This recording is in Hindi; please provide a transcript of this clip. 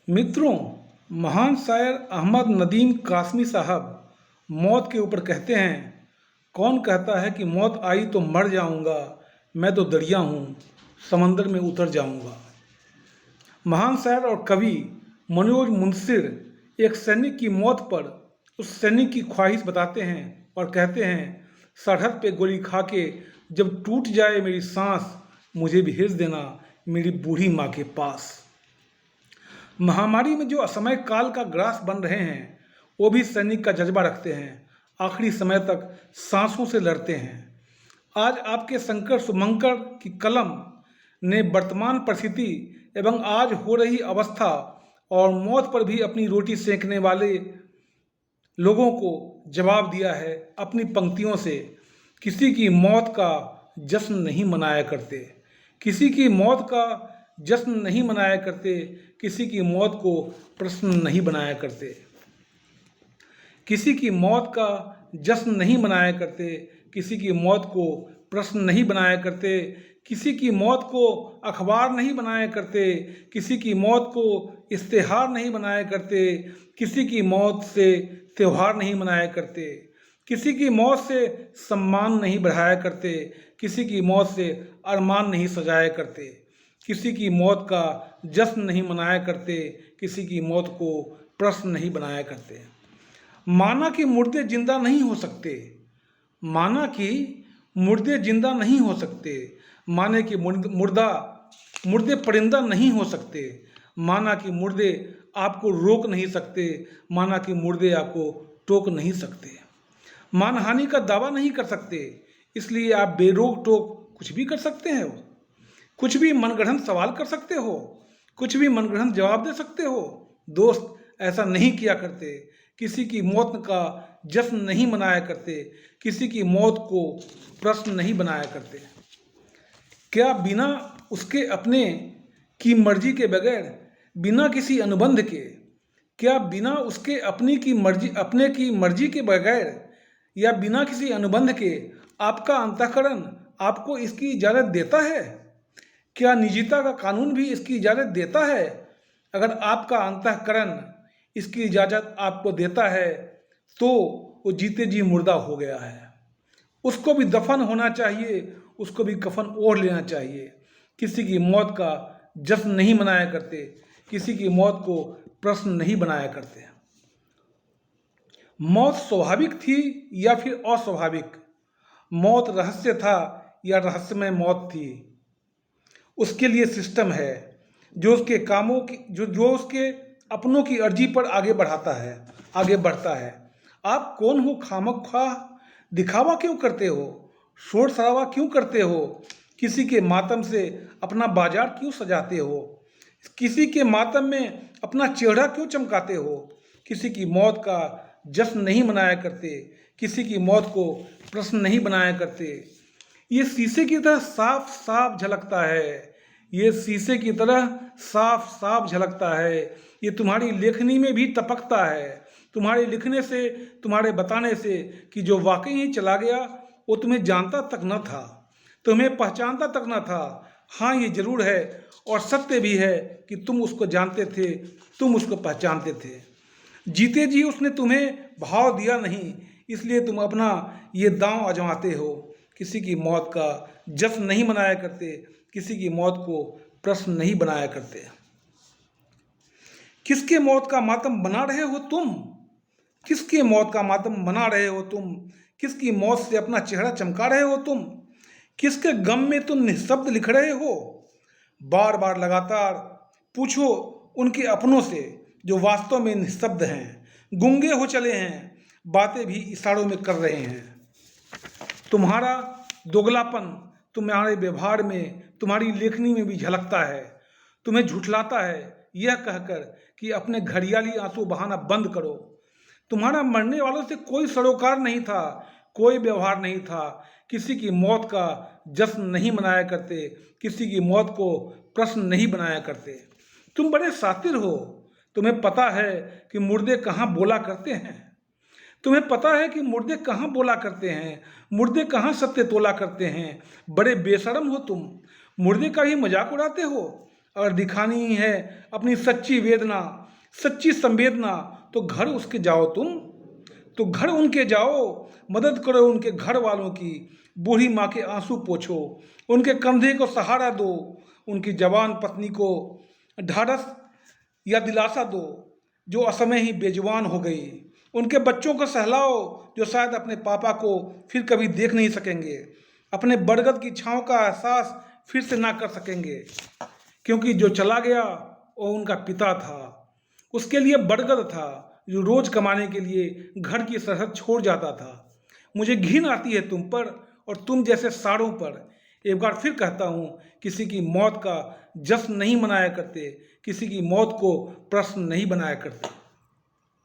मित्रों, महान शायर अहमद नदीम कासमी साहब मौत के ऊपर कहते हैं, कौन कहता है कि मौत आई तो मर जाऊंगा, मैं तो दरिया हूँ, समंदर में उतर जाऊंगा। महान शायर और कवि मनोज मुंशिर एक सैनिक की मौत पर उस सैनिक की ख्वाहिश बताते हैं और कहते हैं, सरहद पे गोली खा के जब टूट जाए मेरी सांस, मुझे भेज देना मेरी बूढ़ी माँ के पास। महामारी में जो असमय काल का ग्रास बन रहे हैं, वो भी सैनिक का जज्बा रखते हैं, आखिरी समय तक सांसों से लड़ते हैं। आज आपके शंकर शुभंकर की कलम ने वर्तमान परिस्थिति एवं आज हो रही अवस्था और मौत पर भी अपनी रोटी सेंकने वाले लोगों को जवाब दिया है अपनी पंक्तियों से। किसी की मौत का जश्न नहीं मनाया करते, किसी की मौत का जश्न नहीं मनाया करते, किसी की मौत को प्रश्न नहीं बनाया करते, किसी की मौत का जश्न नहीं मनाया करते, किसी की मौत को प्रश्न नहीं बनाया करते, किसी की मौत को अखबार नहीं बनाया करते, किसी की मौत को इश्तेहार नहीं बनाया करते, किसी की मौत से त्यौहार नहीं मनाया करते, किसी की मौत से सम्मान नहीं बढ़ाया करते, किसी की मौत से अरमान नहीं सजाया करते, किसी की मौत का जश्न नहीं मनाया करते, किसी की मौत को प्रश्न नहीं बनाया करते। माना कि मुर्दे जिंदा नहीं हो सकते, माना कि मुर्दे जिंदा नहीं हो सकते, माने कि मुर्दे परिंदा नहीं हो सकते, माना कि मुर्दे आपको रोक नहीं सकते, माना कि मुर्दे आपको टोक नहीं सकते, मानहानि का दावा नहीं कर सकते, इसलिए आप बेरोक टोक कुछ भी कर सकते हैं, कुछ भी मनगढ़ंत सवाल कर सकते हो, कुछ भी मनगढ़ंत जवाब दे सकते हो। दोस्त, ऐसा नहीं किया करते, किसी की मौत का जश्न नहीं मनाया करते, किसी की मौत को प्रश्न नहीं बनाया करते। क्या बिना उसके अपने की मर्जी के बगैर, बिना किसी अनुबंध के, क्या बिना उसके अपने की मर्जी के बगैर या बिना किसी अनुबंध के आपका अंतःकरण आपको इसकी इजाज़त देता है? क्या निजता का कानून भी इसकी इजाज़त देता है? अगर आपका अंतःकरण इसकी इजाज़त आपको देता है तो वो जीते जी मुर्दा हो गया है। उसको भी दफन होना चाहिए, उसको भी कफन ओढ़ लेना चाहिए। किसी की मौत का जश्न नहीं मनाया करते, किसी की मौत को प्रश्न नहीं बनाया करते। मौत स्वाभाविक थी या फिर अस्वाभाविक, मौत रहस्य था या रहस्यमय मौत थी, उसके लिए सिस्टम है जो उसके कामों की जो उसके अपनों की अर्जी पर आगे बढ़ता है। आप कौन हो? खामख्वाह दिखावा क्यों करते हो? शोर शराबा क्यों करते हो? किसी के मातम से अपना बाजार क्यों सजाते हो? किसी के मातम में अपना चेहरा क्यों चमकाते हो? किसी की मौत का जश्न नहीं मनाया करते, किसी की मौत को प्रश्न नहीं बनाया करते। ये शीशे की तरह साफ साफ झलकता है, ये शीशे की तरह साफ साफ झलकता है, ये तुम्हारी लेखनी में भी टपकता है, तुम्हारे लिखने से, तुम्हारे बताने से कि जो वाकई ही चला गया वो तुम्हें जानता तक न था, तुम्हें पहचानता तक न था। हाँ, ये जरूर है और सत्य भी है कि तुम उसको जानते थे, तुम उसको पहचानते थे। जीते जी उसने तुम्हें भाव दिया नहीं, इसलिए तुम अपना ये दांव आजमाते हो। किसी की मौत का जश्न नहीं मनाया करते, किसी की मौत को प्रश्न नहीं बनाया करते। किसके मौत का मातम बना रहे हो तुम? किसकी मौत का मातम बना रहे हो तुम? किसकी मौत से अपना चेहरा चमका रहे हो तुम? किसके गम में तुम निःशब्द लिख रहे हो? बार बार लगातार पूछो उनके अपनों से जो वास्तव में निःशब्द हैं, गूंगे हो चले हैं, बातें भी इशारों में कर रहे हैं। तुम्हारा दोगलापन तुम्हारे व्यवहार में, तुम्हारी लेखनी में भी झलकता है। तुम्हें झुठलाता है यह कहकर कि अपने घड़ियाली आंसू बहाना बंद करो। तुम्हारा मरने वालों से कोई सरोकार नहीं था, कोई व्यवहार नहीं था। किसी की मौत का जश्न नहीं मनाया करते, किसी की मौत को प्रश्न नहीं बनाया करते। तुम बड़े शातिर हो, तुम्हें पता है कि मुर्दे कहाँ बोला करते हैं, तुम्हें पता है कि मुर्दे कहाँ बोला करते हैं, मुर्दे कहाँ सत्य तोला करते हैं। बड़े बेशरम हो तुम, मुर्दे का ही मजाक उड़ाते हो। अगर दिखानी ही है अपनी सच्ची वेदना, सच्ची संवेदना, तो घर उसके जाओ तुम, तो घर उनके जाओ, मदद करो उनके घर वालों की, बूढ़ी माँ के आंसू पोंछो, उनके कंधे को सहारा दो, उनकी जवान पत्नी को ढाढ़स या दिलासा दो जो असमय ही बेजुबान हो गई, उनके बच्चों को सहलाओ जो शायद अपने पापा को फिर कभी देख नहीं सकेंगे, अपने बरगद की छाँव का एहसास फिर से ना कर सकेंगे, क्योंकि जो चला गया वो उनका पिता था। उसके लिए बरगद था जो रोज कमाने के लिए घर की सरहद छोड़ जाता था। मुझे घिन आती है तुम पर और तुम जैसे सारों पर। एक बार फिर कहता हूँ, किसी की मौत का जश्न नहीं मनाया करते, किसी की मौत को प्रश्न नहीं बनाया करते।